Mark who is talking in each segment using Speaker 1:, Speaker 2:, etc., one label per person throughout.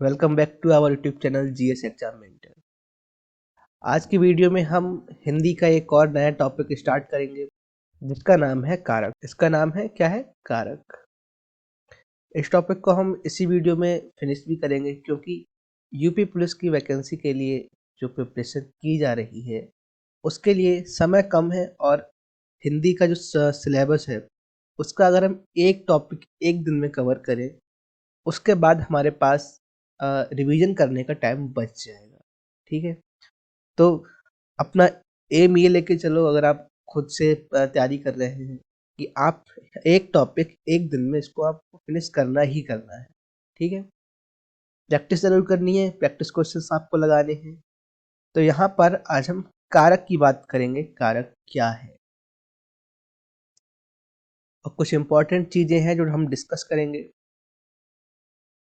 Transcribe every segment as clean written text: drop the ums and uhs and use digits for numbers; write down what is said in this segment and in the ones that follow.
Speaker 1: Welcome back to our YouTube channel GS exam mentor. आज की video में हम हिंदी का एक और नया टॉपिक स्टार्ट करेंगे जिसका नाम है कारक। इसका नाम है क्या है? कारक। इस टॉपिक को हम इसी वीडियो में फिनिश भी करेंगे क्योंकि यूपी पुलिस की वैकेंसी के लिए जो प्रिपरेशन की जा रही है उसके लिए समय कम है और हिंदी का जो सिलेबस है उसका अगर हम एक टॉपिक एक दिन में कवर करें उसके बाद हमारे पास रिवीजन करने का टाइम बच जाएगा। ठीक है, तो अपना एम ये लेके चलो, अगर आप खुद से तैयारी कर रहे हैं कि आप एक टॉपिक एक दिन में इसको आपको फिनिश करना ही करना है। ठीक है, प्रैक्टिस जरूर करनी है, प्रैक्टिस क्वेश्चंस आपको लगाने हैं। तो यहाँ पर आज हम कारक की बात करेंगे, कारक क्या है और कुछ इंपॉर्टेंट चीजें हैं जो हम डिस्कस करेंगे।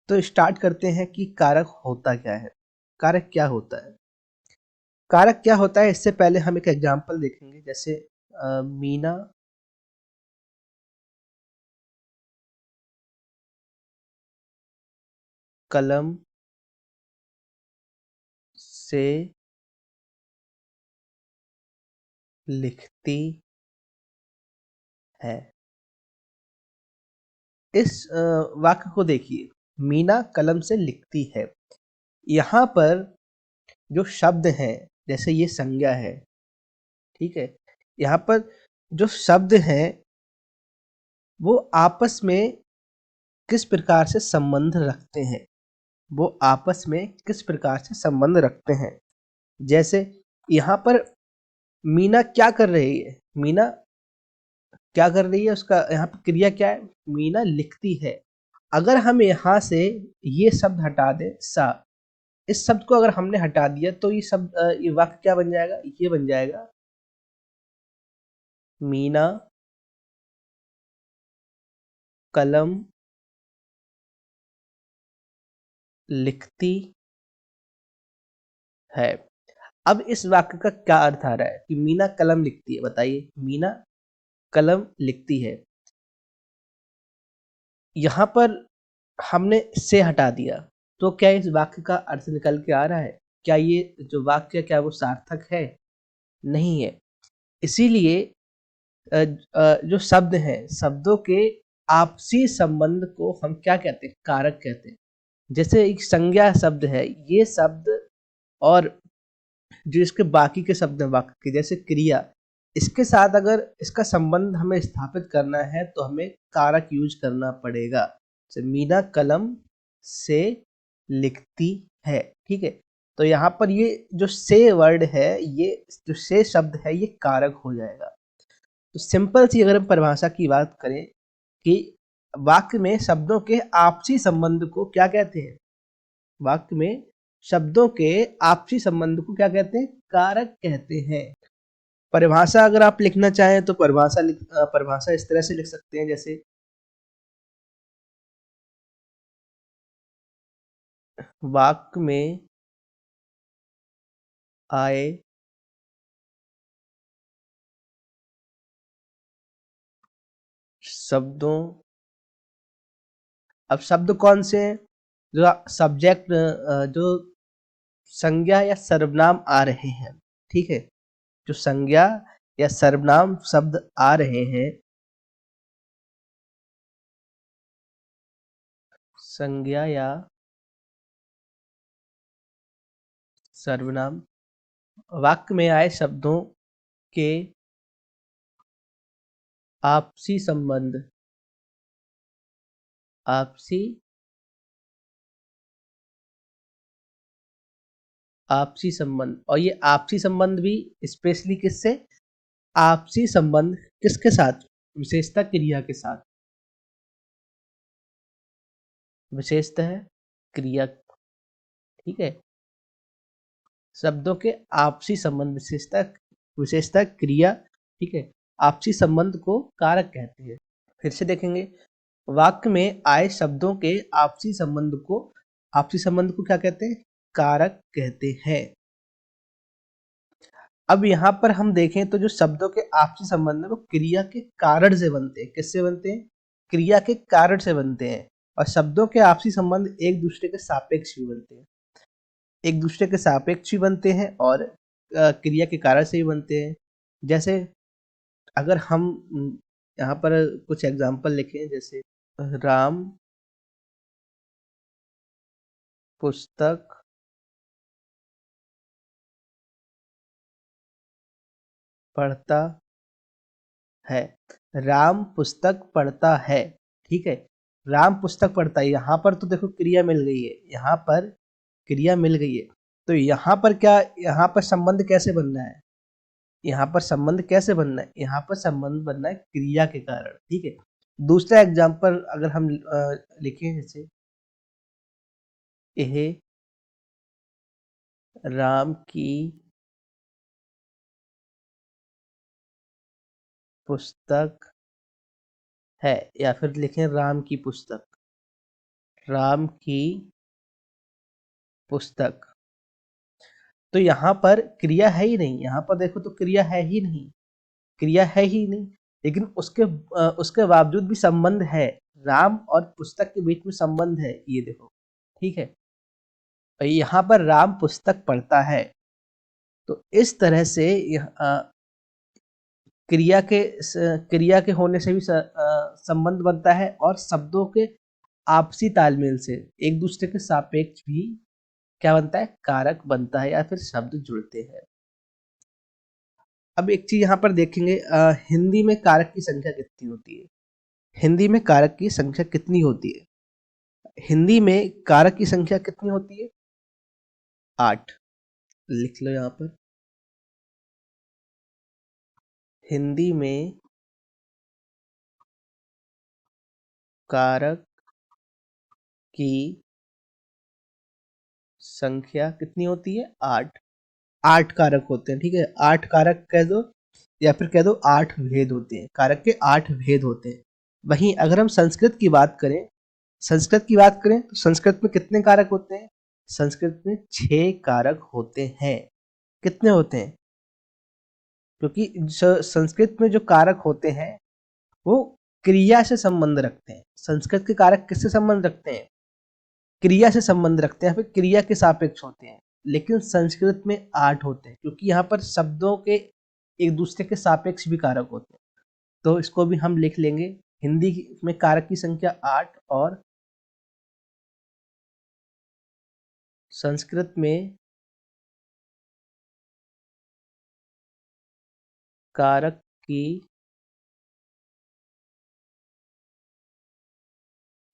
Speaker 1: तो स्टार्ट करते हैं कि कारक होता क्या है। कारक क्या होता है? कारक क्या होता है इससे पहले हम एक एग्जांपल देखेंगे। जैसे मीना कलम से लिखती है। इस वाक्य को देखिए, मीना कलम से लिखती है। यहाँ पर जो शब्द हैं, जैसे ये संज्ञा है, ठीक है, यहाँ पर जो शब्द हैं वो आपस में किस प्रकार से संबंध रखते हैं, वो आपस में किस प्रकार से संबंध रखते हैं। जैसे यहाँ पर मीना क्या कर रही है? मीना क्या कर रही है? उसका यहाँ पे क्रिया क्या है? मीना लिखती है। अगर हम यहाँ से ये शब्द हटा दें, सा, इस शब्द को अगर हमने हटा दिया तो ये शब्द ये वाक्य क्या बन जाएगा? ये बन जाएगा मीना कलम लिखती है। अब इस वाक्य का क्या अर्थ आ रहा है कि मीना कलम लिखती है? बताइए, मीना कलम लिखती है। यहाँ पर हमने से हटा दिया तो क्या इस वाक्य का अर्थ निकल के आ रहा है? क्या ये जो वाक्य क्या वो सार्थक है? नहीं है। इसीलिए जो शब्द हैं, शब्दों के आपसी संबंध को हम क्या कहते हैं? कारक कहते हैं। जैसे एक संज्ञा शब्द है, ये शब्द और जो इसके बाकी के शब्द हैं वाक्य के, जैसे क्रिया, इसके साथ अगर इसका संबंध हमें स्थापित करना है तो हमें कारक यूज करना पड़ेगा। जैसे मीना कलम से लिखती है। ठीक है, तो यहाँ पर ये जो से वर्ड है, ये जो से शब्द है, ये कारक हो जाएगा। तो सिंपल सी अगर हम परिभाषा की बात करें कि वाक्य में शब्दों के आपसी संबंध को क्या कहते हैं? वाक्य में शब्दों के आपसी संबंध को क्या कहते हैं? कारक कहते हैं। परिभाषा अगर आप लिखना चाहें तो परिभाषा इस तरह से लिख सकते हैं, जैसे वाक्य में आए शब्दों, अब शब्द कौन से हैं? जो सब्जेक्ट, जो संज्ञा या सर्वनाम आ रहे हैं। ठीक है, जो संज्ञा या सर्वनाम शब्द आ रहे हैं, संज्ञा या सर्वनाम वाक्य में आए शब्दों के आपसी संबंध, आपसी आपसी संबंध, और ये आपसी संबंध भी स्पेशली किससे? आपसी संबंध किसके साथ? विशेषता क्रिया के साथ। विशेषतः क्रिया। ठीक है, शब्दों के आपसी संबंध, विशेषता क्रिया। ठीक है, आपसी संबंध को कारक कहते हैं। फिर से देखेंगे, वाक्य में आए शब्दों के आपसी संबंध को क्या कहते हैं? कारक कहते हैं। अब यहाँ पर हम देखें तो जो शब्दों के आपसी संबंध है वो क्रिया के कारण से बनते हैं। किससे बनते हैं? क्रिया के कारण से बनते हैं। और शब्दों के आपसी संबंध एक दूसरे के सापेक्ष भी बनते हैं, एक दूसरे के सापेक्ष भी बनते हैं और क्रिया के कारण से भी बनते हैं। जैसे अगर हम यहाँ पर कुछ एग्जाम्पल लिखें, जैसे राम पुस्तक पढ़ता है, राम पुस्तक पढ़ता है, ठीक है। राम पुस्तक पढ़ता है, यहाँ पर तो देखो क्रिया मिल गई है, यहाँ पर क्रिया मिल गई है, तो यहाँ पर क्या, यहाँ पर संबंध कैसे बनना है, यहाँ पर संबंध कैसे बनना है, यहाँ पर संबंध बनना है क्रिया के कारण, ठीक है। दूसरा एग्जाम्पल अगर हम लिखें, जैसे यह राम की पुस्तक है, या फिर लिखें राम की पुस्तक, राम की पुस्तक, तो यहाँ पर क्रिया है ही नहीं, यहाँ पर देखो तो क्रिया है ही नहीं, क्रिया है ही नहीं, लेकिन उसके बावजूद भी संबंध है, राम और पुस्तक के बीच में संबंध है, ये देखो, ठीक है। और यहाँ पर राम पुस्तक पढ़ता है, तो इस तरह से क्रिया के होने से भी संबंध बनता है, और शब्दों के आपसी तालमेल से एक दूसरे के सापेक्ष भी क्या बनता है, कारक बनता है, या फिर शब्द जुड़ते हैं। अब एक चीज यहाँ पर देखेंगे, हिंदी में कारक की संख्या कितनी होती है, हिंदी में कारक की संख्या कितनी होती है, हिंदी में कारक की संख्या कितनी होती है, 8, लिख लो यहाँ पर। हिंदी में कारक की संख्या कितनी होती है, 8, 8 कारक होते हैं, ठीक है, 8 कारक कह दो, या फिर कह दो 8 भेद होते हैं, कारक के 8 भेद होते हैं। वहीं अगर हम संस्कृत की बात करें, संस्कृत की बात करें तो संस्कृत में कितने कारक होते हैं, संस्कृत में 6 कारक होते हैं। कितने होते हैं, क्योंकि संस्कृत में जो कारक होते हैं वो क्रिया से संबंध रखते हैं, संस्कृत के कारक किससे संबंध रखते हैं, क्रिया से संबंध रखते हैं, फिर क्रिया के सापेक्ष होते हैं, लेकिन संस्कृत में 8 होते हैं, क्योंकि यहाँ पर शब्दों के एक दूसरे के सापेक्ष भी कारक होते हैं, तो इसको भी हम लिख लेंगे, हिंदी में कारक की संख्या 8 और संस्कृत में कारक की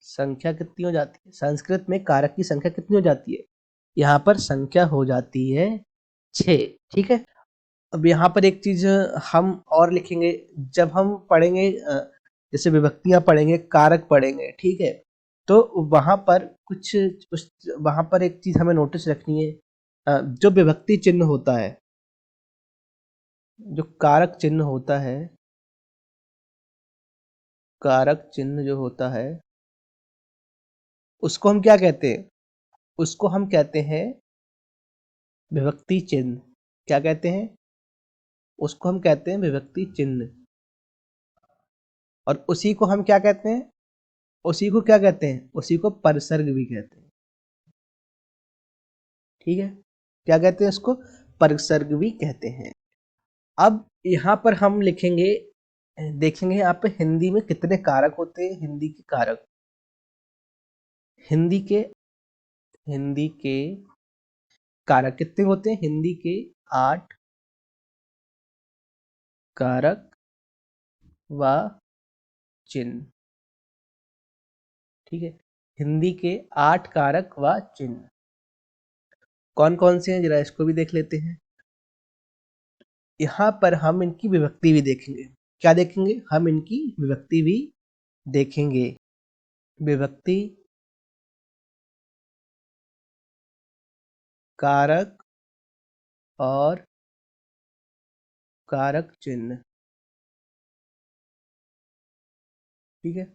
Speaker 1: संख्या कितनी हो जाती है, संस्कृत में कारक की संख्या कितनी हो जाती है, यहाँ पर संख्या हो जाती है 6, ठीक है। अब यहाँ पर एक चीज हम और लिखेंगे, जब हम पढ़ेंगे जैसे विभक्तियां पढ़ेंगे, कारक पढ़ेंगे, ठीक है, तो वहां पर वहां पर एक चीज हमें नोटिस रखनी है, जो विभक्ति चिन्ह होता है, जो कारक चिन्ह होता है, कारक चिन्ह जो होता है, उसको हम क्या कहते हैं, उसको हम कहते हैं विभक्ति चिन्ह, क्या कहते हैं, उसको हम कहते हैं विभक्ति चिन्ह, और उसी को हम क्या कहते हैं, उसी को क्या कहते हैं, उसी को परसर्ग भी कहते हैं, ठीक है, क्या कहते हैं उसको, परसर्ग भी कहते हैं। अब यहाँ पर हम लिखेंगे, देखेंगे यहाँ पे हिंदी में कितने कारक होते हैं, हिंदी के कारक, हिंदी के हिंदी के कारक कितने होते हैं, हिंदी के 8 कारक व चिन्ह, ठीक है, हिंदी के 8 कारक व चिन्ह कौन कौन से हैं, जरा इसको भी देख लेते हैं। यहाँ पर हम इनकी विभक्ति भी देखेंगे, क्या देखेंगे, हम इनकी विभक्ति भी देखेंगे, विभक्ति, कारक और कारक चिन्ह, ठीक है।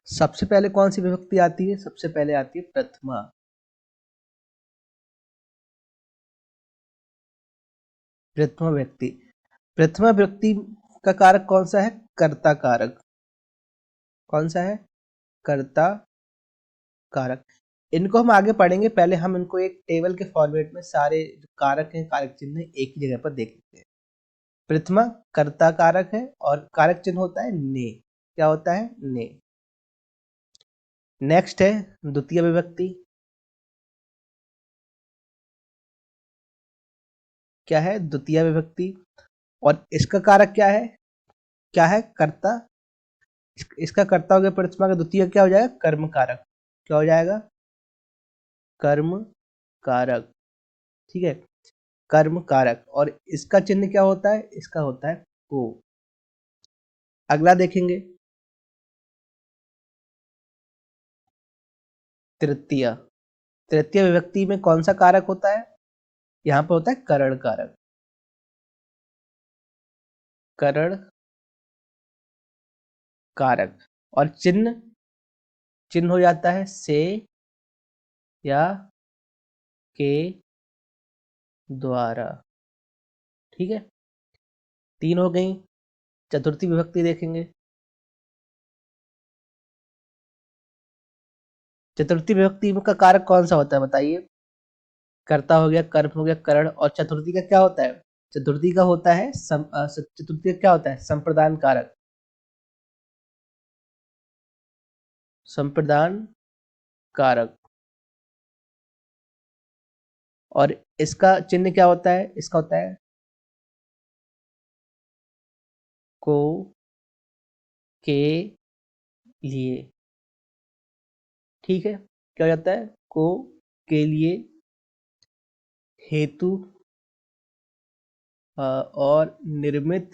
Speaker 1: सबसे पहले कौन सी विभक्ति आती है? सबसे पहले आती है प्रथमा। प्रथमा व्यक्ति। प्रथमा व्यक्ति का कारक कौन सा है? कर्ता कारक। कौन सा है? कर्ता कारक। इनको हम आगे पढ़ेंगे, पहले हम इनको एक टेबल के फॉर्मेट में सारे जो कारक हैं, कारक चिन्ह एक ही जगह पर देख लेते हैं। प्रथमा कर्ता कारक है और कारक चिन्ह होता है ने। क्या होता है? ने। नेक्स्ट है द्वितीय विभक्ति। क्या है? द्वितीय विभक्ति। और इसका कारक क्या है? क्या है? कर्ता। इसका कर्ता हो गया प्रथमा का, द्वितीय क्या हो जाएगा? कर्म कारक। क्या हो जाएगा? कर्म कारक। ठीक है, कर्म कारक। और इसका चिन्ह क्या होता है? इसका होता है को। अगला देखेंगे तृतीय। तृतीय विभक्ति में कौन सा कारक होता है? यहाँ पर होता है करण कारक। करण कारक। और चिन्ह, चिन्ह हो जाता है से या के द्वारा। ठीक है, तीन हो गई। चतुर्थी विभक्ति देखेंगे। चतुर्थी विभक्ति का कारक कौन सा होता है बताइए? कर्ता हो गया, कर्म हो गया, करण। और चतुर्थी का क्या होता है? चतुर्थी का होता है चतुर्थी का क्या होता है? संप्रदान कारक। संप्रदान कारक। और इसका चिन्ह क्या होता है? इसका होता है को, के लिए। ठीक है, क्या हो जाता है? को, के लिए, हेतु, और निर्मित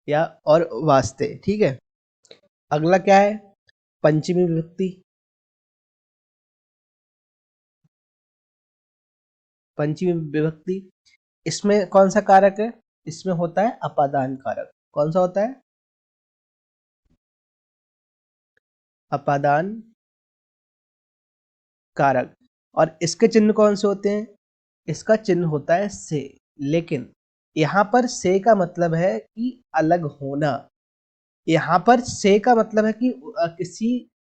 Speaker 1: या और वास्ते। ठीक है, अगला क्या है? पंचमी विभक्ति। पंचमी विभक्ति, इसमें कौन सा कारक है? इसमें होता है अपादान कारक। कौन सा होता है? अपादान कारक। और इसके चिन्ह कौन से होते हैं? इसका चिन्ह होता है से। लेकिन यहाँ पर से का मतलब है कि अलग होना। यहाँ पर से का मतलब है कि किसी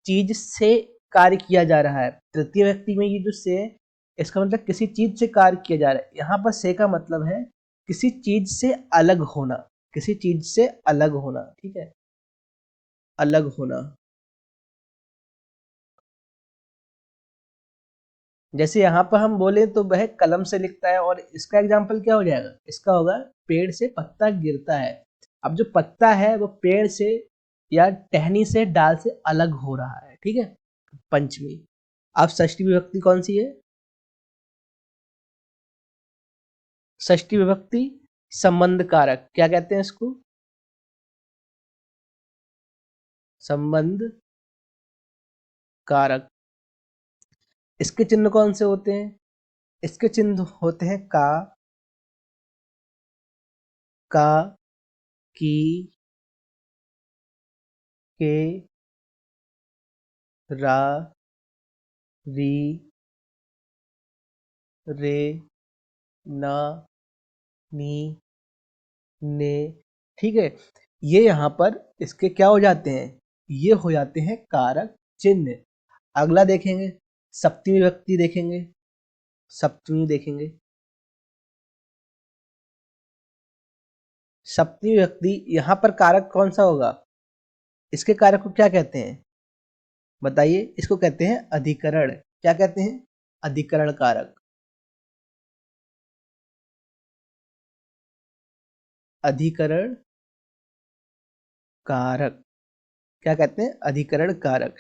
Speaker 1: चीज से कार्य किया जा रहा है। तृतीय व्यक्ति में ये जो से है, इसका मतलब किसी चीज से कार्य किया जा रहा है। यहाँ पर से का मतलब है किसी चीज से अलग होना। किसी चीज से अलग होना। ठीक है, अलग होना। जैसे यहाँ पर हम बोले तो वह कलम से लिखता है, और इसका एग्जाम्पल क्या हो जाएगा? इसका होगा पेड़ से पत्ता गिरता है। अब जो पत्ता है वो पेड़ से या टहनी से, डाल से अलग हो रहा है। ठीक है, पंचमी। अब षष्ठी विभक्ति कौन सी है? षष्ठी विभक्ति संबंध कारक। क्या कहते हैं इसको? संबंध कारक। इसके चिन्ह कौन से होते हैं? इसके चिन्ह होते हैं का, की, के, रा, री, रे, ना, नी, ने। ठीक है, ये यहाँ पर इसके क्या हो जाते हैं? ये हो जाते हैं कारक चिन्ह। अगला देखेंगे सप्तमी विभक्ति देखेंगे। सप्तमी देखेंगे। सप्तमी विभक्ति, यहाँ पर कारक कौन सा होगा? इसके कारक को क्या कहते हैं बताइए? इसको कहते हैं अधिकरण। क्या कहते हैं? अधिकरण कारक। अधिकरण कारक। क्या कहते हैं? अधिकरण कारक।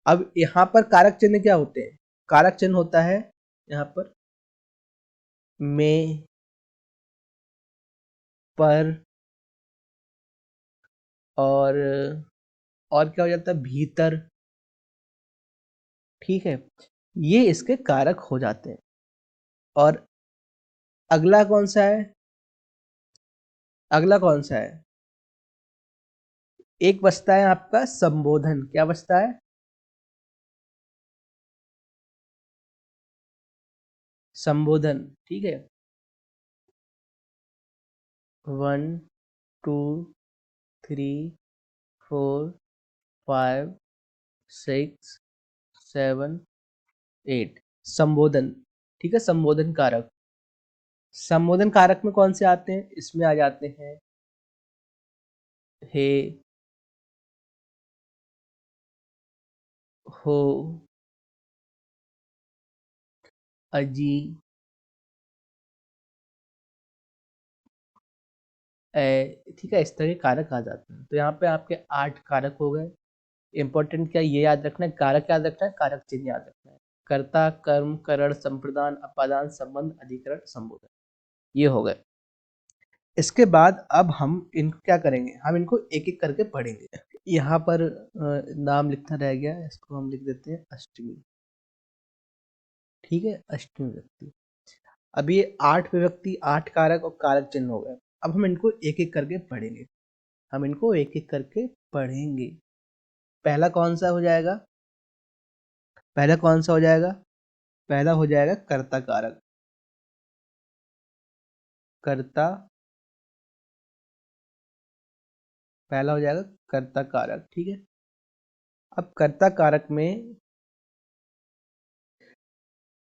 Speaker 1: अब यहाँ पर कारक चिन्ह क्या होते हैं? कारक चिन्ह होता है यहाँ पर में, पर, और क्या हो जाता है? भीतर। ठीक है, ये इसके कारक हो जाते हैं। और अगला कौन सा है? अगला कौन सा है? एक बचता है आपका संबोधन। क्या बचता है? संबोधन। ठीक है, 1 2 3 4 5 6 7 8 संबोधन। ठीक है, संबोधन कारक। संबोधन कारक में कौन से आते हैं? इसमें आ जाते हैं हे, हो, अजी, ठीक है, इस तरह के कारक आ जाते हैं। तो यहाँ पे आपके 8 कारक हो गए। इंपॉर्टेंट क्या ये याद रखना है, कारक याद रखना है, कारक चिन्ह याद रखना है। कर्ता, कर्म, करण, संप्रदान, अपादान, संबंध, अधिकरण, संबोधन, ये हो गए। इसके बाद अब हम इनको क्या करेंगे, हम इनको एक एक करके पढ़ेंगे। यहाँ पर नाम लिखना रह गया, इसको हम लिख देते हैं अष्टमी। ठीक है, अष्टमी विभक्ति। अब ये 8 विभक्ति, 8 कारक और कारक चिन्ह हो गए। अब हम इनको एक एक करके पढ़ेंगे, हम इनको एक एक करके पढ़ेंगे। पहला कौन सा हो जाएगा? पहला कौन सा हो जाएगा? पहला हो जाएगा कर्ता कारक। कर्ता, पहला हो जाएगा कर्ता कारक। ठीक है, अब कर्ता कारक में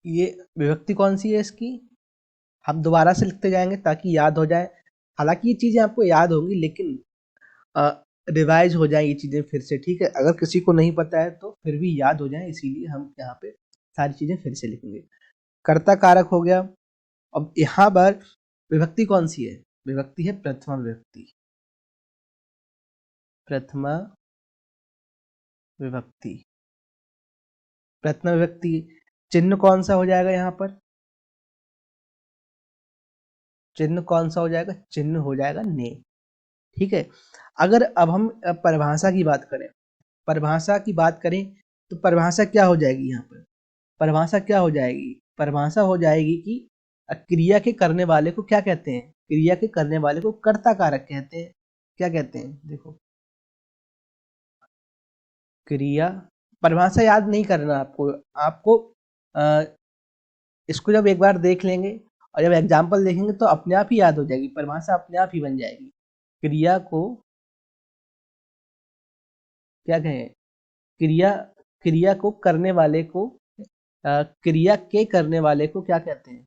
Speaker 1: ये विभक्ति कौन सी है इसकी, हम दोबारा से लिखते जाएंगे ताकि याद हो जाए। हालांकि ये चीजें आपको याद होंगी, लेकिन रिवाइज हो जाए ये चीजें फिर से। ठीक है, अगर किसी को नहीं पता है तो फिर भी याद हो जाए, इसीलिए हम यहाँ पे सारी चीजें फिर से लिखेंगे। कर्ता कारक हो गया। अब यहाँ पर विभक्ति कौन सी है? विभक्ति है प्रथमा विभक्ति। प्रथमा विभक्ति, प्रथमा विभक्ति। चिन्ह कौन सा हो जाएगा यहाँ पर? चिन्ह कौन सा हो जाएगा? चिन्ह हो जाएगा ने। ठीक है, अगर अब हम परिभाषा की बात करें, परिभाषा की बात करें तो परिभाषा क्या हो जाएगी यहाँ पर? परिभाषा क्या हो जाएगी? परिभाषा हो जाएगी कि क्रिया के करने वाले को क्या कहते हैं? क्रिया के करने वाले को कर्ता कारक कहते हैं। क्या कहते हैं? देखो, क्रिया, परिभाषा याद नहीं करना आपको, आपको इसको जब एक बार देख लेंगे और जब एग्जाम्पल देखेंगे तो अपने आप ही याद हो जाएगी, परिभाषा अपने आप ही बन जाएगी। क्रिया को क्या कहें? क्रिया, क्रिया को करने वाले को क्रिया के करने वाले को क्या कहते हैं?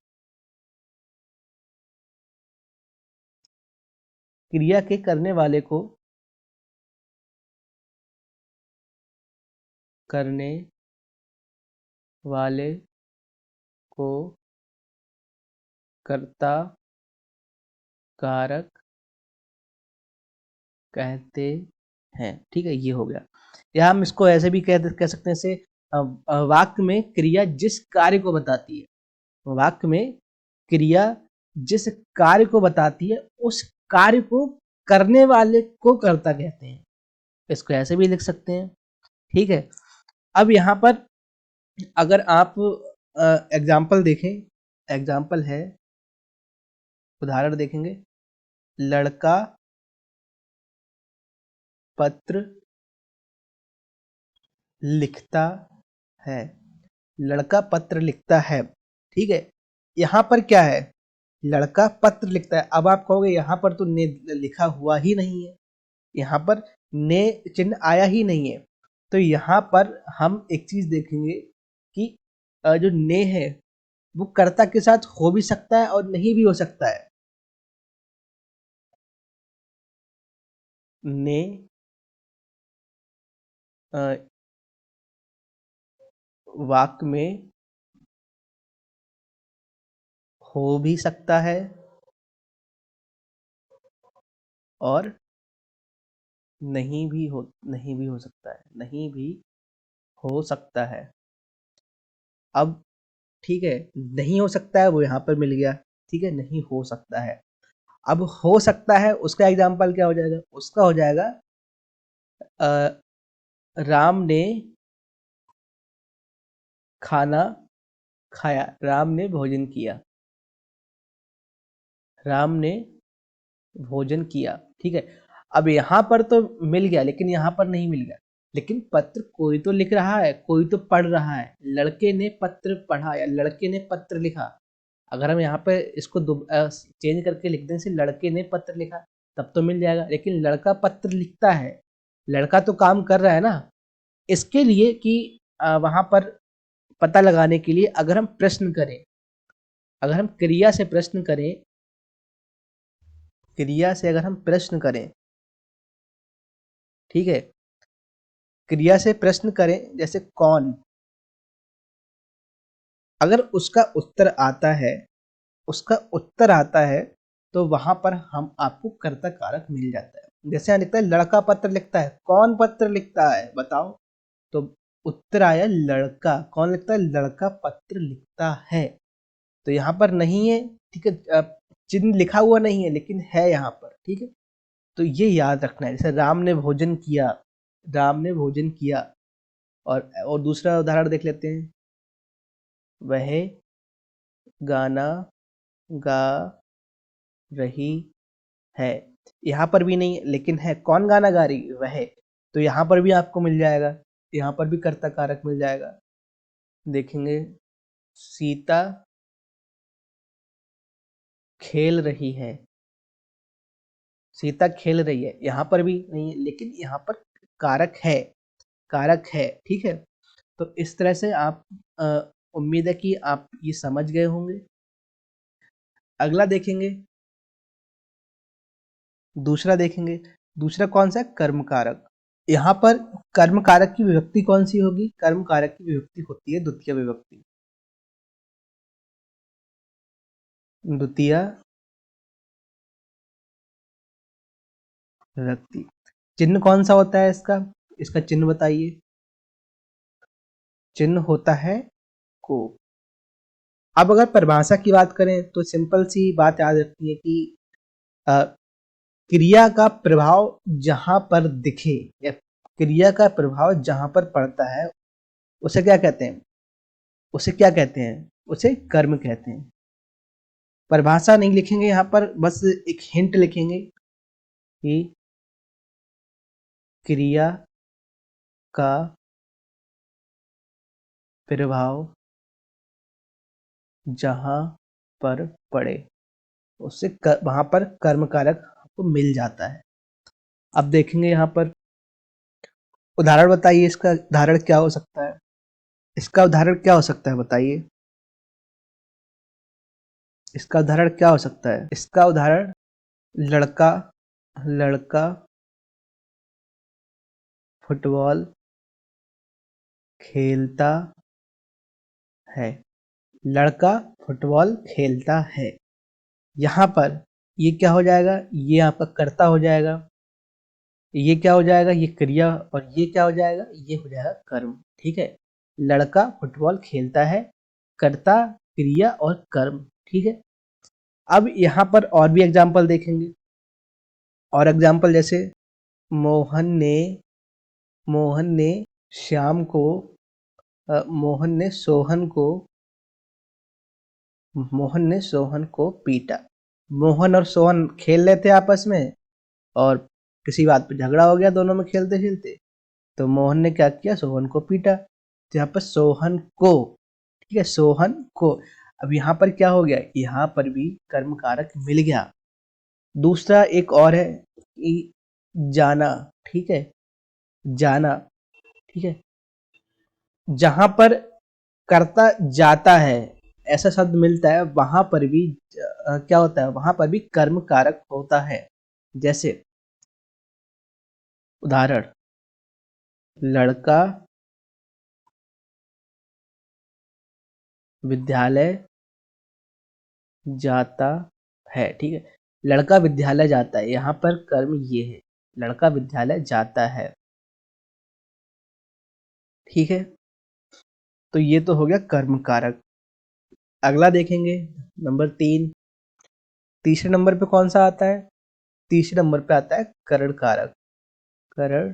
Speaker 1: क्रिया के करने वाले को करने वाले को कर्ता कारक कहते हैं। ठीक है, ये हो गया। या हम इसको ऐसे भी कह सकते हैं, जैसे वाक्य में क्रिया जिस कार्य को बताती है, वाक्य में क्रिया जिस कार्य को बताती है उस कार्य को करने वाले को कर्ता कहते हैं। इसको ऐसे भी लिख सकते हैं। ठीक है, अब यहाँ पर अगर आप एग्जाम्पल देखें, एग्जाम्पल है, उदाहरण देखेंगे, लड़का पत्र लिखता है। लड़का पत्र लिखता है। ठीक है, यहाँ पर क्या है? लड़का पत्र लिखता है। अब आप कहोगे यहाँ पर तो ने लिखा हुआ ही नहीं है, यहाँ पर ने चिन्ह आया ही नहीं है। तो यहाँ पर हम एक चीज देखेंगे कि जो ने है वो कर्ता के साथ हो भी सकता है और नहीं भी हो सकता है। ने वाक्य में हो भी सकता है और नहीं भी हो सकता है, नहीं भी हो सकता है। अब ठीक है, नहीं हो सकता है वो यहाँ पर मिल गया। ठीक है, नहीं हो सकता है। अब हो सकता है उसका एग्जाम्पल क्या हो जाएगा? उसका हो जाएगा राम ने खाना खाया, राम ने भोजन किया, राम ने भोजन किया। ठीक है, अब यहाँ पर तो मिल गया लेकिन यहाँ पर नहीं मिल गया, लेकिन पत्र कोई तो लिख रहा है, कोई तो पढ़ रहा है। लड़के ने पत्र पढ़ा या लड़के ने पत्र लिखा। अगर हम यहाँ पे इसको चेंज करके लिख दें, जैसे लड़के ने पत्र लिखा, तब तो मिल जाएगा, लेकिन लड़का पत्र लिखता है, लड़का तो काम कर रहा है ना। इसके लिए कि वहां पर पता लगाने के लिए अगर हम प्रश्न करें, अगर हम क्रिया से प्रश्न करें, क्रिया से अगर हम प्रश्न करें, ठीक है, क्रिया से प्रश्न करें जैसे कौन, अगर उसका उत्तर आता है, उसका उत्तर आता है, तो वहां पर हम आपको कर्ता कारक मिल जाता है। जैसे यहाँ लिखता है लड़का पत्र लिखता है, कौन पत्र लिखता है बताओ, तो उत्तर आया लड़का। कौन लिखता है? लड़का पत्र लिखता है। तो यहाँ पर नहीं है, ठीक है, चिन्ह लिखा हुआ नहीं है लेकिन है यहाँ पर, ठीक है। तो ये याद रखना है। जैसे राम ने भोजन किया, राम ने भोजन किया, और दूसरा उदाहरण देख लेते हैं, वह गाना गा रही है। यहाँ पर भी नहीं लेकिन है, कौन गाना गा रही? वह। तो यहाँ पर भी आपको मिल जाएगा, यहाँ पर भी कर्ता कारक मिल जाएगा। देखेंगे सीता खेल रही है, सीता खेल रही है, यहाँ पर भी नहीं है लेकिन यहाँ पर कारक है, कारक है, ठीक है। तो इस तरह से आप उम्मीद है कि आप ये समझ गए होंगे। अगला देखेंगे, दूसरा देखेंगे। दूसरा कौन सा है? कर्म कारक। यहाँ पर कर्म कारक की विभक्ति कौन सी होगी? कर्म कारक की विभक्ति होती है द्वितीय विभक्ति, द्वितीय विभक्ति। चिन्ह कौन सा होता है इसका? इसका चिन्ह बताइए। चिन्ह होता है को। अब अगर परिभाषा की बात करें तो सिंपल सी बात याद रखती है कि अ, क्रिया का प्रभाव जहां पर दिखे या क्रिया का प्रभाव जहां पर पड़ता है, उसे क्या कहते हैं? उसे क्या कहते हैं? उसे कर्म कहते हैं। परिभाषा नहीं लिखेंगे यहाँ पर, बस एक हिंट लिखेंगे कि क्रिया का प्रभाव जहां पर पड़े, उससे वहां पर कर्म कारक आपको मिल जाता है। अब देखेंगे यहाँ पर उदाहरण, बताइए इसका उदाहरण क्या हो सकता है? इसका उदाहरण क्या हो सकता है बताइए? इसका उदाहरण क्या हो सकता है? इसका उदाहरण लड़का, लड़का फुटबॉल खेलता है, लड़का फुटबॉल खेलता है। यहाँ पर ये क्या हो जाएगा? ये आपका कर्ता हो जाएगा, ये क्या हो जाएगा? ये क्रिया, और ये क्या हो जाएगा? ये हो जाएगा कर्म, ठीक है। लड़का फुटबॉल खेलता है, कर्ता क्रिया और कर्म, ठीक है। अब यहाँ पर और भी एग्जाम्पल देखेंगे, और एग्जाम्पल जैसे मोहन ने, मोहन ने श्याम को, मोहन ने सोहन को, मोहन ने सोहन को पीटा। मोहन और सोहन खेल रहे थे आपस में, और किसी बात पे झगड़ा हो गया दोनों में खेलते खेलते, तो मोहन ने क्या किया? सोहन को पीटा। तो यहाँ पर सोहन को, ठीक है, सोहन को। अब यहाँ पर क्या हो गया? यहाँ पर भी कर्म कारक मिल गया। दूसरा एक और है कि जाना, ठीक है, जाना, ठीक है। जहां पर कर्ता जाता है ऐसा शब्द मिलता है, वहां पर भी क्या होता है? वहां पर भी कर्म कारक होता है। जैसे उदाहरण, लड़का विद्यालय जाता है, ठीक है। लड़का विद्यालय जाता है, यहाँ पर कर्म ये है, लड़का विद्यालय जाता है, ठीक है। तो ये तो हो गया कर्म कारक। अगला देखेंगे, नंबर 3। तीसरे नंबर पे कौन सा आता है? तीसरे नंबर पे आता है करण कारक। करण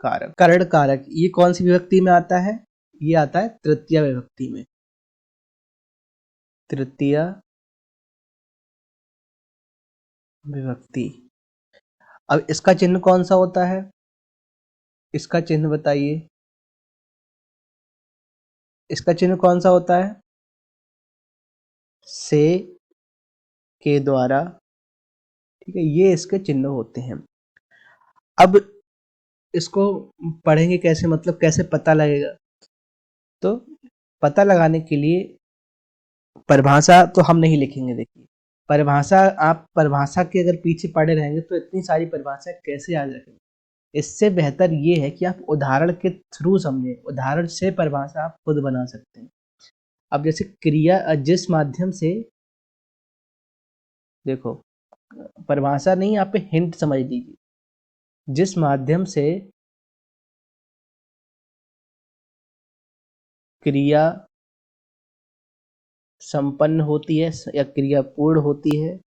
Speaker 1: कारक, करण कारक ये कौन सी विभक्ति में आता है? ये आता है तृतीय विभक्ति में, तृतीय विभक्ति। अब इसका चिन्ह कौन सा होता है, इसका चिन्ह बताइए, इसका चिन्ह कौन सा होता है, से के द्वारा, ठीक है, ये इसके चिन्ह होते हैं। अब इसको पढ़ेंगे कैसे, मतलब कैसे पता लगेगा, तो पता लगाने के लिए परिभाषा तो हम नहीं लिखेंगे। देखिए परिभाषा, आप परिभाषा के अगर पीछे पड़े रहेंगे तो इतनी सारी परिभाषा कैसे याद रखेंगे। इससे बेहतर ये है कि आप उदाहरण के थ्रू समझें, उदाहरण से परिभाषा आप खुद बना सकते हैं। अब जैसे क्रिया, जिस माध्यम से, देखो परिभाषा नहीं, आप पे हिंट समझ लीजिए, जिस माध्यम से क्रिया संपन्न होती है या क्रिया पूर्ण होती है,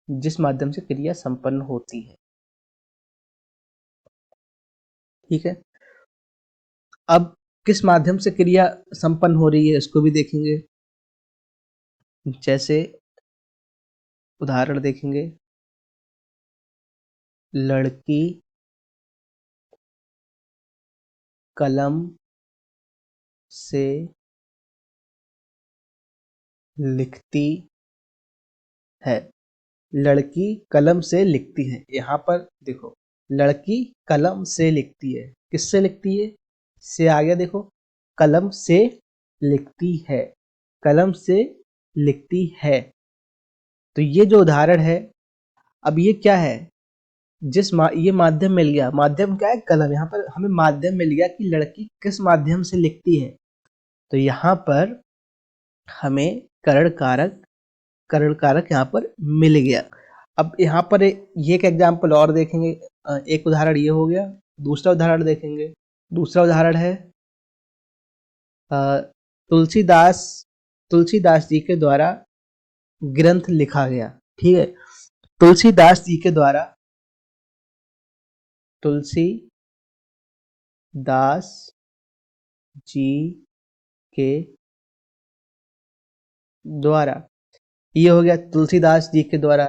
Speaker 1: जिस माध्यम से क्रिया संपन्न होती है, ठीक है। अब किस माध्यम से क्रिया संपन्न हो रही है इसको भी देखेंगे। जैसे उदाहरण देखेंगे, लड़की कलम से लिखती है, लड़की कलम से लिखती है। यहाँ पर देखो, लड़की कलम से लिखती है, किससे लिखती है, से आ गया, देखो कलम से लिखती है, कलम से लिखती है। तो ये जो उदाहरण है, अब ये क्या है, ये माध्यम मिल गया, माध्यम क्या है, कलम। यहाँ पर हमें माध्यम मिल गया कि लड़की किस माध्यम से लिखती है, तो यहाँ पर हमें करण कारक यहाँ पर मिल गया। अब यहाँ पर ये एक एग्जाम्पल और देखेंगे, एक उदाहरण ये हो गया, दूसरा उदाहरण देखेंगे। दूसरा उदाहरण है तुलसीदास तुलसीदास जी के द्वारा ग्रंथ लिखा गया, ठीक है। तुलसीदास जी के द्वारा, तुलसीदास जी के द्वारा, ये हो गया तुलसीदास जी के द्वारा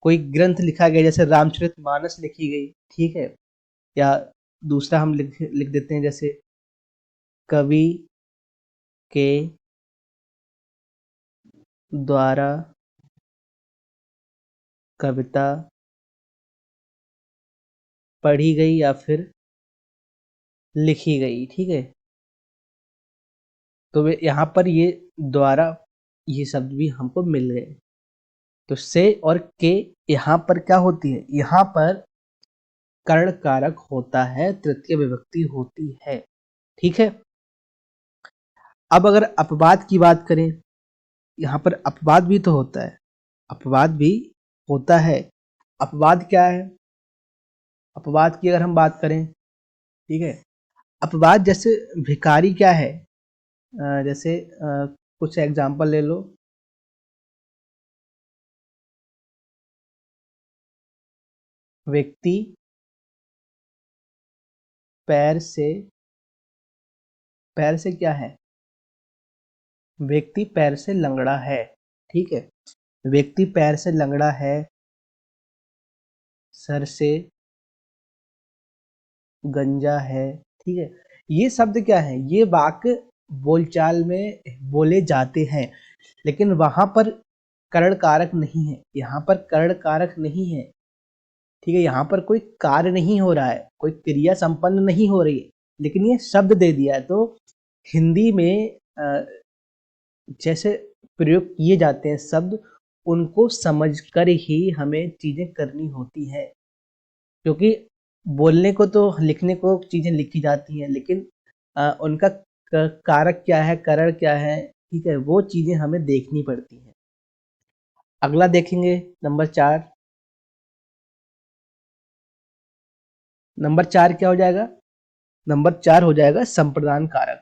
Speaker 1: कोई ग्रंथ लिखा गया, जैसे रामचरितमानस लिखी गई, ठीक है। या दूसरा हम लिख देते हैं, जैसे कवि के द्वारा कविता पढ़ी गई या फिर लिखी गई, ठीक है। तो वे यहाँ पर ये द्वारा, ये शब्द भी हमको मिल गए। तो से और के यहाँ पर क्या होती है, यहाँ पर कर्ण कारक होता है, तृतीय विभक्ति होती है, ठीक है। अब अगर अपवाद की बात करें, यहाँ पर अपवाद भी तो होता है, अपवाद भी होता है। अपवाद क्या है, अपवाद की अगर हम बात करें, ठीक है, अपवाद जैसे भिखारी क्या है, जैसे कुछ एग्जांपल ले लो, व्यक्ति पैर से, पैर से क्या है, व्यक्ति पैर से लंगड़ा है, ठीक है, व्यक्ति पैर से लंगड़ा है, सर से गंजा है, ठीक है। ये शब्द क्या है, ये वाक्य बोलचाल में बोले जाते हैं, लेकिन वहां पर करण कारक नहीं है, यहाँ पर करण कारक नहीं है, ठीक है। यहाँ पर कोई कार्य नहीं हो रहा है, कोई क्रिया संपन्न नहीं हो रही है, लेकिन ये शब्द दे दिया है। तो हिंदी में जैसे प्रयोग किए जाते हैं शब्द, उनको समझकर ही हमें चीजें करनी होती है, क्योंकि बोलने को तो, लिखने को चीजें लिखी जाती हैं, लेकिन उनका कारक क्या है, कारण क्या है, ठीक है, वो चीजें हमें देखनी पड़ती हैं। अगला देखेंगे, नंबर 4। नंबर 4 क्या हो जाएगा, नंबर 4 हो जाएगा संप्रदान कारक।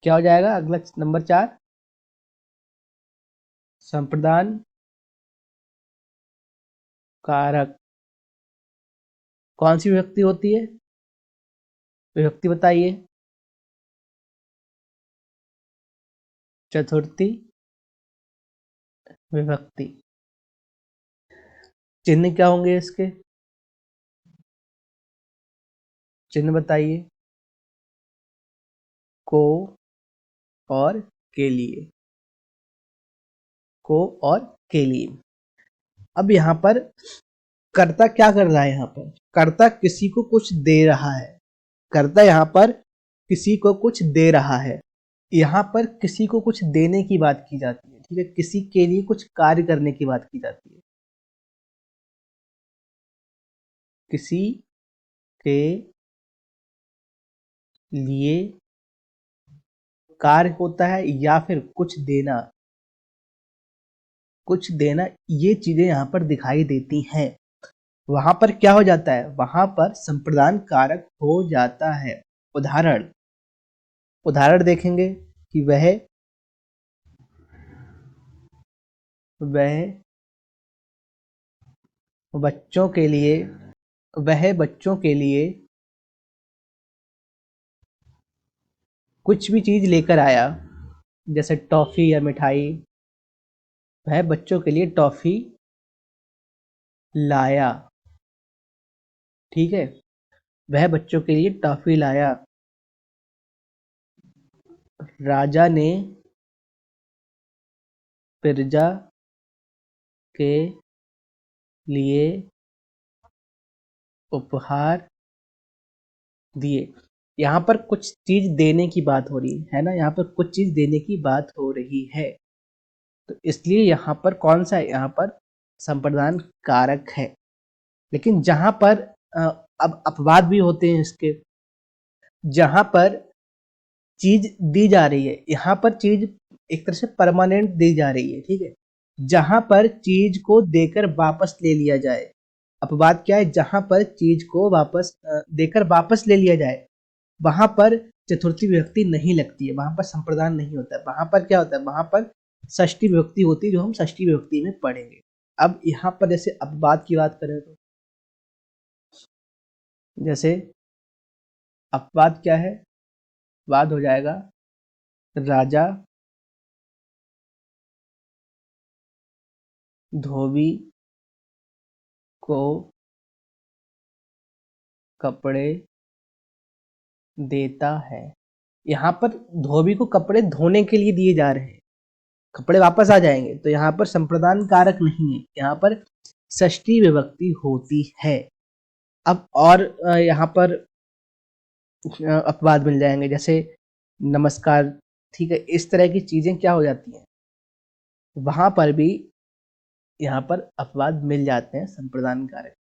Speaker 1: क्या हो जाएगा अगला नंबर 4, संप्रदान कारक। कौन सी विभक्ति होती है, विभक्ति बताइए, चतुर्थी विभक्ति। चिन्ह क्या होंगे इसके? चिन्ह बताइए। को और के लिए। को और के लिए। अब यहाँ पर कर्ता क्या कर रहा है? यहाँ पर कर्ता किसी को कुछ दे रहा है। कर्ता यहाँ पर किसी को कुछ दे रहा है। यहाँ पर किसी को कुछ देने की बात की जाती है, ठीक है। किसी के लिए कुछ कार्य करने की बात की जाती है। किसी के लिए कार्य होता है या फिर कुछ देना। कुछ देना, ये चीजें यहाँ पर दिखाई देती हैं। वहां पर क्या हो जाता है? वहां पर संप्रदान कारक हो जाता है। उदाहरण उदाहरण देखेंगे कि वह बच्चों के लिए वह बच्चों के लिए कुछ भी चीज लेकर आया, जैसे टॉफी या मिठाई। वह बच्चों के लिए टॉफी लाया, ठीक है। वह बच्चों के लिए टॉफी लाया। राजा ने प्रजा के लिए उपहार दिए। यहाँ पर कुछ चीज देने की बात हो रही है ना, यहाँ पर कुछ चीज देने की बात हो रही है। तो इसलिए यहाँ पर कौन सा है? यहाँ पर संप्रदान कारक है। लेकिन जहां पर अ, अब अपवाद भी होते हैं इसके। जहां पर चीज दी जा रही है, यहाँ पर चीज एक तरह से परमानेंट दी जा रही है, ठीक है। जहां पर चीज को देकर वापस ले लिया जाए। अपवाद क्या है? जहां पर चीज को वापस देकर वापस ले लिया जाए, वहां पर चतुर्थी विभक्ति नहीं लगती है, वहां पर संप्रदान नहीं होता है। वहां पर क्या होता है? वहां पर षष्ठी विभक्ति होती है, जो हम षष्ठी विभक्ति में पढ़ेंगे। अब यहाँ पर जैसे अपवाद की बात करें तो जैसे अपवाद क्या है? वाद हो जाएगा राजा धोबी को कपड़े देता है। यहाँ पर धोबी को कपड़े धोने के लिए दिए जा रहे हैं, कपड़े वापस आ जाएंगे, तो यहाँ पर संप्रदान कारक नहीं है, यहाँ पर षष्ठी विभक्ति होती है। अब और यहाँ पर अपवाद मिल जाएंगे, जैसे नमस्कार, ठीक है। इस तरह की चीजें क्या हो जाती हैं? वहां पर भी यहाँ पर अपवाद मिल जाते हैं संप्रदान कारक।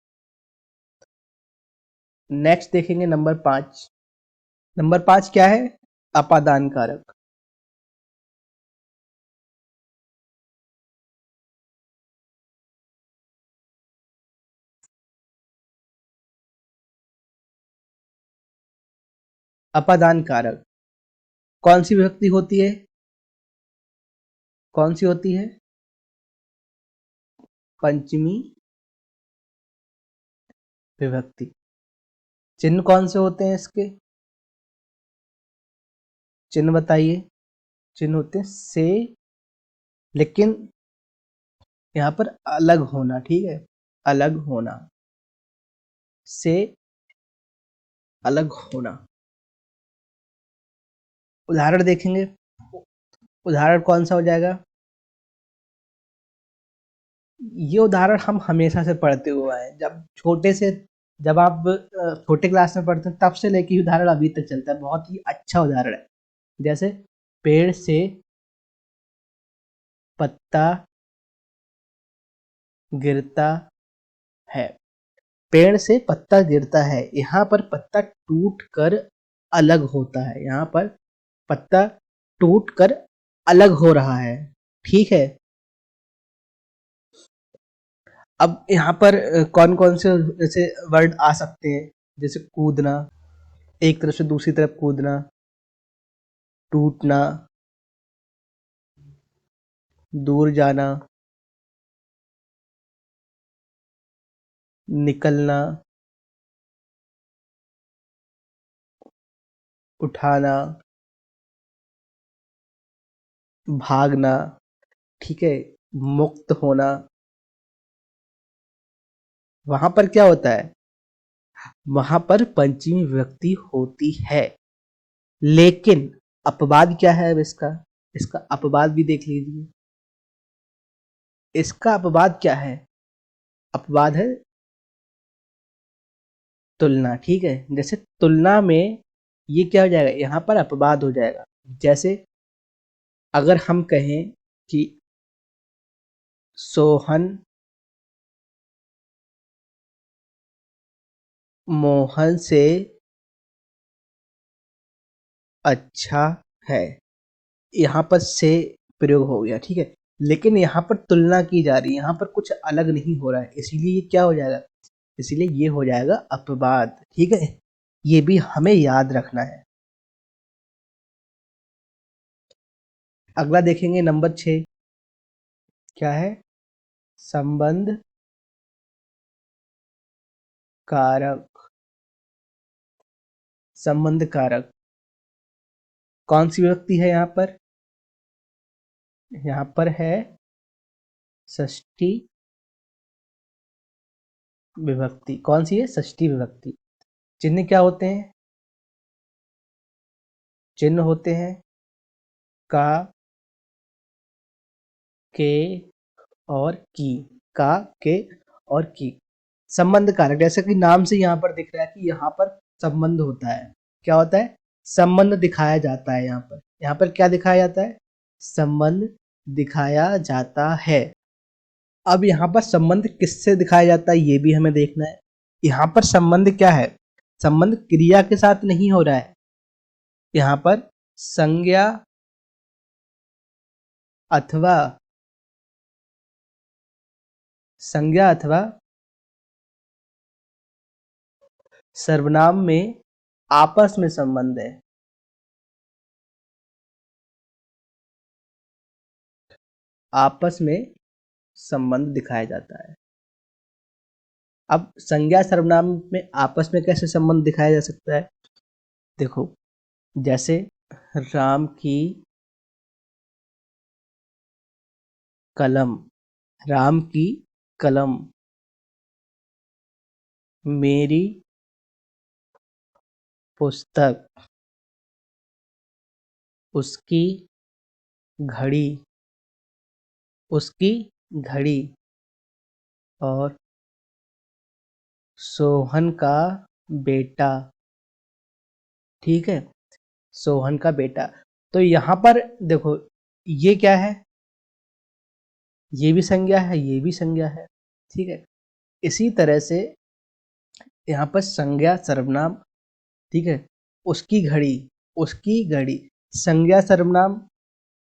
Speaker 1: नेक्स्ट देखेंगे नंबर 5। नंबर 5 क्या है? अपादान कारक। अपादान कारक कौन सी विभक्ति होती है? कौन सी होती है? पंचमी विभक्ति। चिन्ह कौन से होते हैं इसके? चिन्ह बताइए। चिन्ह होते हैं से, लेकिन यहाँ पर अलग होना, ठीक है। अलग होना, से अलग होना। उदाहरण देखेंगे। उदाहरण कौन सा हो जाएगा? ये उदाहरण हम हमेशा से पढ़ते हुए आए हैं, जब छोटे से, जब आप छोटे क्लास में पढ़ते हैं तब से लेके उदाहरण अभी तक चलता है। बहुत ही अच्छा उदाहरण है। जैसे पेड़ से पत्ता गिरता है। पेड़ से पत्ता गिरता है, यहाँ पर पत्ता टूट कर अलग होता है। यहाँ पर पत्ता टूट कर अलग हो रहा है, ठीक है। अब यहाँ पर कौन कौन से जैसे वर्ड आ सकते हैं? जैसे कूदना, एक तरफ से दूसरी तरफ कूदना। टूटना, दूर जाना, निकलना, उठाना, भागना, ठीक है। मुक्त होना, वहां पर क्या होता है, वहां पर पंचमी विभक्ति होती है। लेकिन अपवाद क्या है अब इसका, इसका अपवाद भी देख लीजिए। इसका अपवाद क्या है, अपवाद है तुलना। ठीक है, जैसे तुलना में ये क्या हो जाएगा, यहाँ पर अपवाद हो जाएगा। जैसे अगर हम कहें कि सोहन मोहन से अच्छा है, यहाँ पर से प्रयोग हो गया। ठीक है, लेकिन यहाँ पर तुलना की जा रही है, यहाँ पर कुछ अलग नहीं हो रहा है, इसीलिए ये क्या हो जाएगा, इसीलिए ये हो जाएगा अपवाद। ठीक है, ये भी हमें याद रखना है। अगला देखेंगे नंबर 6, क्या है, संबंध कारक। संबंध कारक कौन सी विभक्ति है यहाँ पर, यहाँ पर है षष्ठी विभक्ति। कौन सी है, षष्ठी विभक्ति। चिन्ह क्या होते हैं, चिन्ह होते हैं का, के और की, का, के और की। संबंध कारक, जैसे कि नाम से यहाँ पर दिख रहा है कि यहाँ पर संबंध होता है। क्या होता है, संबंध दिखाया जाता है। यहाँ पर क्या दिखाया जाता है, संबंध दिखाया जाता है। अब यहाँ पर संबंध किससे दिखाया जाता है ये भी हमें देखना है। यहाँ पर संबंध क्या है, संबंध क्रिया के साथ नहीं हो रहा है, यहाँ पर संज्ञा अथवा संज्ञा अथवा सर्वनाम में आपस में संबंध है। आपस में संबंध दिखाया जाता है। अब संज्ञा सर्वनाम में आपस में कैसे संबंध दिखाया जा सकता है, देखो जैसे राम की कलम, राम की कलम, मेरी पुस्तक, उसकी घड़ी, उसकी घड़ी, और सोहन का बेटा। ठीक है, सोहन का बेटा। तो यहाँ पर देखो ये क्या है, ये भी संज्ञा है, ये भी संज्ञा है। ठीक है, इसी तरह से यहाँ पर संज्ञा सर्वनाम, ठीक है, उसकी घड़ी, उसकी घड़ी, संज्ञा सर्वनाम,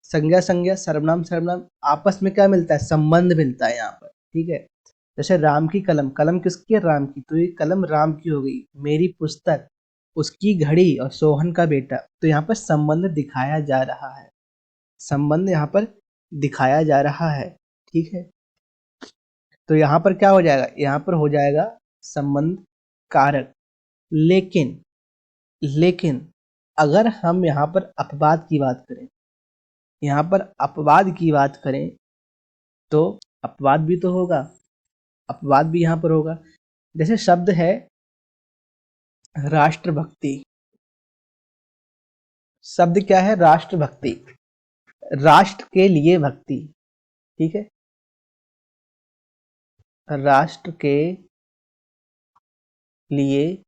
Speaker 1: संज्ञा संज्ञा, सर्वनाम सर्वनाम, आपस में क्या मिलता है, संबंध मिलता है यहाँ पर। ठीक है, जैसे राम की कलम, कलम किसकी है, राम की, तो ये कलम राम की हो गई। मेरी पुस्तक, उसकी घड़ी, और सोहन का बेटा, तो यहाँ पर संबंध दिखाया जा रहा है, संबंध यहाँ पर दिखाया जा रहा है। ठीक है, तो यहाँ पर क्या हो जाएगा, यहाँ पर हो जाएगा संबंध कारक। लेकिन लेकिन अगर हम यहाँ पर अपवाद की बात करें, यहाँ पर अपवाद की बात करें, तो अपवाद भी तो होगा, अपवाद भी यहाँ पर होगा। जैसे शब्द है राष्ट्रभक्ति, शब्द क्या है, राष्ट्रभक्ति, राष्ट्र के लिए भक्ति। ठीक है, राष्ट्र के लिए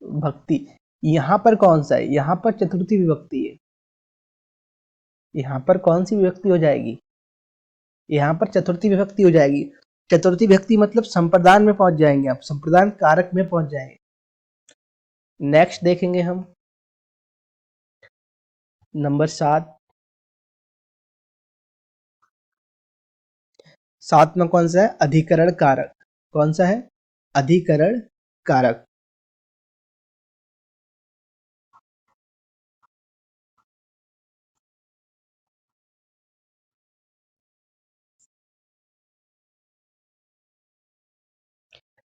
Speaker 1: भक्ति, यहाँ पर कौन सा है, यहाँ पर चतुर्थी विभक्ति है। यहाँ पर कौन सी विभक्ति हो जाएगी, यहाँ पर चतुर्थी विभक्ति हो जाएगी। चतुर्थी विभक्ति मतलब संप्रदान में पहुंच जाएंगे आप, संप्रदान कारक में पहुंच जाएंगे। नेक्स्ट देखेंगे हम नंबर 7। 7 में कौन सा है, अधिकरण कारक। कौन सा है, अधिकरण कारक।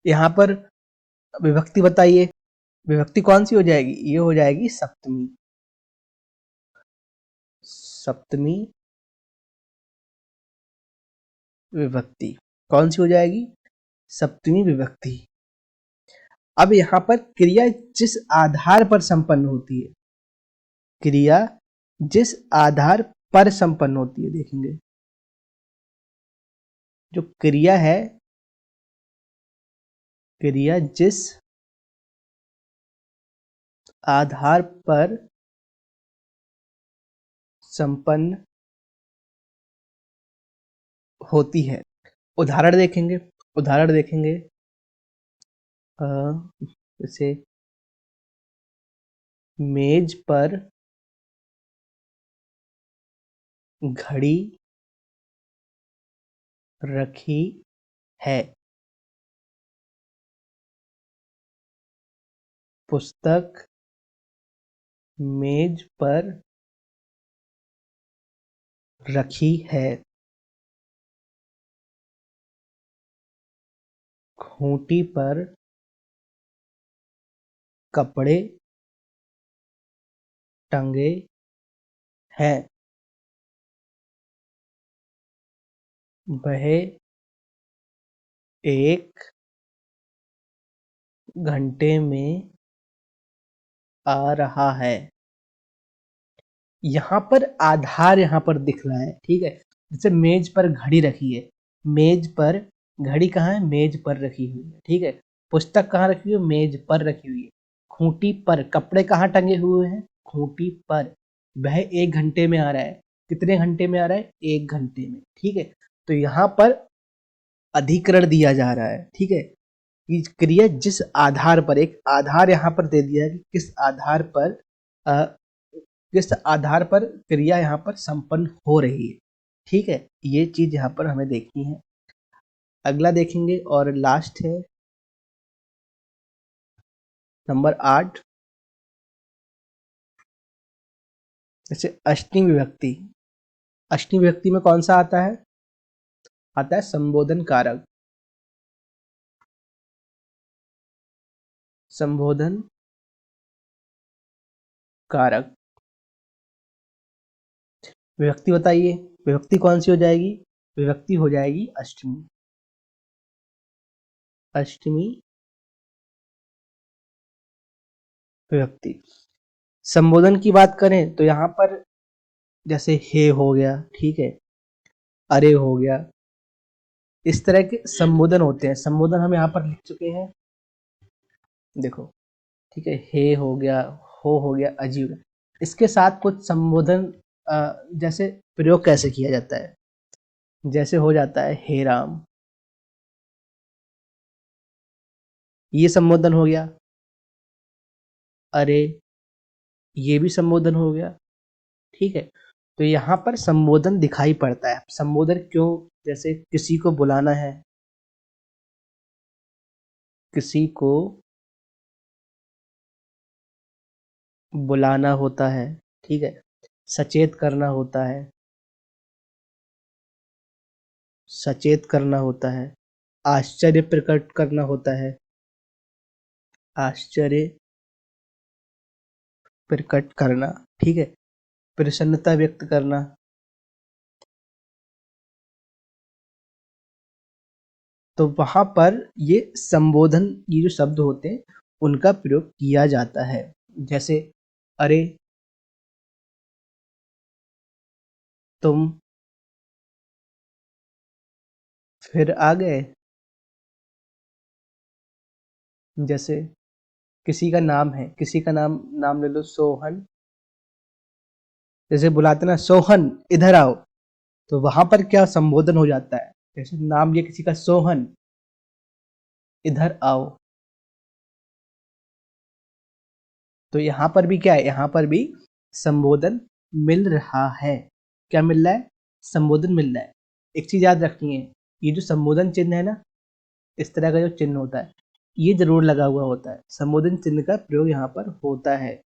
Speaker 1: यहाँ पर विभक्ति बताइए, विभक्ति कौन सी हो जाएगी, ये हो जाएगी सप्तमी। सप्तमी विभक्ति कौन सी हो जाएगी? सप्तमी विभक्ति। अब यहाँ पर क्रिया जिस आधार पर संपन्न होती है, क्रिया जिस आधार पर संपन्न होती है, देखेंगे जो क्रिया है, क्रिया जिस आधार पर संपन्न होती है। उदाहरण देखेंगे, उदाहरण देखेंगे जैसे मेज पर घड़ी रखी है, पुस्तक मेज पर रखी है, खूंटी पर कपड़े टंगे हैं, वह एक घंटे में आ रहा है। यहाँ पर आधार यहाँ पर दिख रहा है, ठीक है। जैसे मेज पर घड़ी रखी है, मेज पर घड़ी कहाँ है? मेज पर रखी हुई है, ठीक है। पुस्तक कहाँ रखी हुई है? मेज पर रखी हुई है। खूंटी पर कपड़े कहाँ टंगे हुए हैं? खूंटी पर। वह एक घंटे में आ रहा है। कितने घंटे में आ रहा है? एक घंटे में, ठीक है। तो यहाँ पर अधिकरण दिया जा रहा है, ठीक है, कि क्रिया जिस आधार पर, एक आधार यहाँ पर दे दिया है कि किस आधार पर किस आधार पर क्रिया यहाँ पर संपन्न हो रही है, ठीक है। ये चीज यहाँ पर हमें देखनी है। अगला देखेंगे और लास्ट है नंबर 8, जैसे अष्टमी विभक्ति। अष्टमी विभक्ति में कौन सा आता है? आता है संबोधन कारक। संबोधन कारक विभक्ति बताइए, विभक्ति कौन सी हो जाएगी? विभक्ति हो जाएगी अष्टमी। अष्टमी विभक्ति। संबोधन की बात करें तो यहाँ पर जैसे हे हो गया, ठीक है, अरे हो गया, इस तरह के संबोधन होते हैं। संबोधन हम यहाँ पर लिख चुके हैं, देखो, ठीक है। हे हो गया, हो गया, अजी हो गया। इसके साथ कुछ संबोधन जैसे प्रयोग कैसे किया जाता है, जैसे हो जाता है हे राम, ये संबोधन हो गया। अरे, ये भी संबोधन हो गया, ठीक है। तो यहाँ पर संबोधन दिखाई पड़ता है। संबोधन क्यों? जैसे किसी को बुलाना है, किसी को बुलाना होता है, ठीक है, सचेत करना होता है, सचेत करना होता है, आश्चर्य प्रकट करना होता है, आश्चर्य प्रकट करना, ठीक है, प्रसन्नता व्यक्त करना। तो वहां पर ये संबोधन, ये जो शब्द होते हैं उनका प्रयोग किया जाता है। जैसे अरे तुम फिर आ गए। जैसे किसी का नाम है, किसी का नाम नाम ले लो सोहन, जैसे बुलाते ना सोहन इधर आओ, तो वहां पर क्या संबोधन हो जाता है? जैसे नाम लिया किसी का सोहन, इधर आओ। तो यहाँ पर भी क्या है? यहाँ पर भी संबोधन मिल रहा है। क्या मिल रहा है? संबोधन मिल रहा है। एक चीज याद रखनी है, ये जो संबोधन चिन्ह है ना, इस तरह का जो चिन्ह होता है, ये जरूर लगा हुआ होता है। संबोधन चिन्ह का प्रयोग यहाँ पर होता है।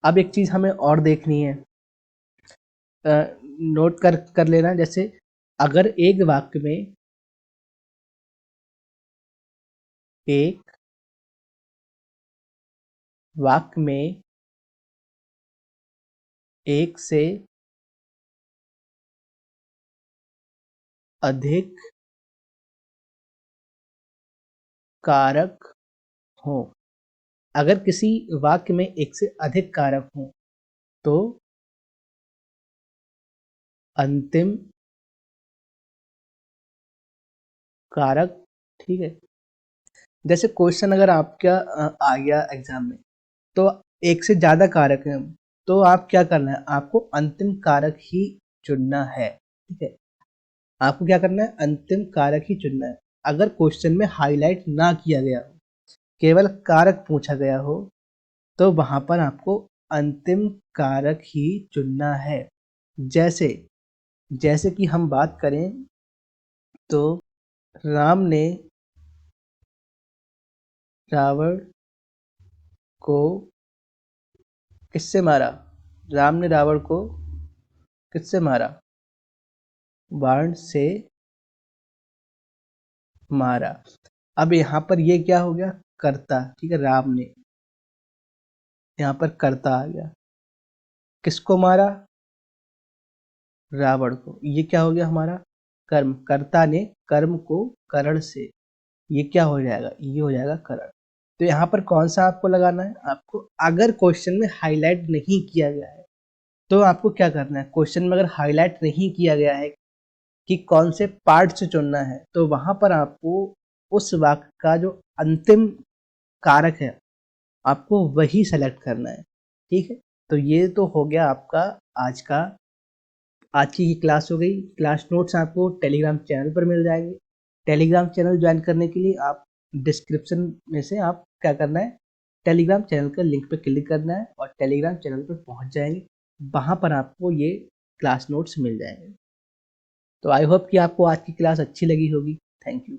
Speaker 1: अब एक चीज हमें और देखनी है, नोट कर लेना। जैसे अगर एक वाक्य में, एक वाक्य में एक से अधिक कारक हो। अगर किसी वाक्य में एक से अधिक कारक हो तो अंतिम कारक, ठीक है। जैसे क्वेश्चन अगर आपका आ गया एग्जाम में, तो एक से ज्यादा कारक हैं, तो आप क्या करना है, आपको अंतिम कारक ही चुनना है, ठीक है। आपको क्या करना है, अंतिम कारक ही चुनना है। अगर क्वेश्चन में हाईलाइट ना किया गया हो, केवल कारक पूछा गया हो, तो वहां पर आपको अंतिम कारक ही चुनना है। जैसे जैसे कि हम बात करें तो राम ने रावण को किससे मारा? राम ने रावण को किससे मारा? बाण से मारा। अब यहाँ पर ये क्या हो गया, कर्ता, ठीक है। राम ने, यहाँ पर कर्ता आ गया। किसको मारा? रावण को। ये क्या हो गया हमारा, कर्म। कर्ता ने कर्म को करण से, ये क्या हो जाएगा, ये हो जाएगा करण। तो यहाँ पर कौन सा आपको लगाना है, आपको अगर क्वेश्चन में हाईलाइट नहीं किया गया है तो आपको क्या करना है, क्वेश्चन में अगर हाईलाइट नहीं किया गया है कि कौन से पार्ट से चुनना है, तो वहां पर आपको उस वाक्य का जो अंतिम कारक है आपको वही सेलेक्ट करना है, ठीक है। तो ये तो हो गया आपका आज की क्लास हो गई। क्लास नोट्स आपको टेलीग्राम चैनल पर मिल जाएंगे। टेलीग्राम चैनल ज्वाइन करने के लिए आप डिस्क्रिप्शन में से आप क्या करना है, टेलीग्राम चैनल का लिंक पर क्लिक करना है और टेलीग्राम चैनल पर पहुंच जाएंगे। वहां पर आपको ये क्लास नोट्स मिल जाएंगे। तो आई होप कि आपको आज की क्लास अच्छी लगी होगी। Thank you.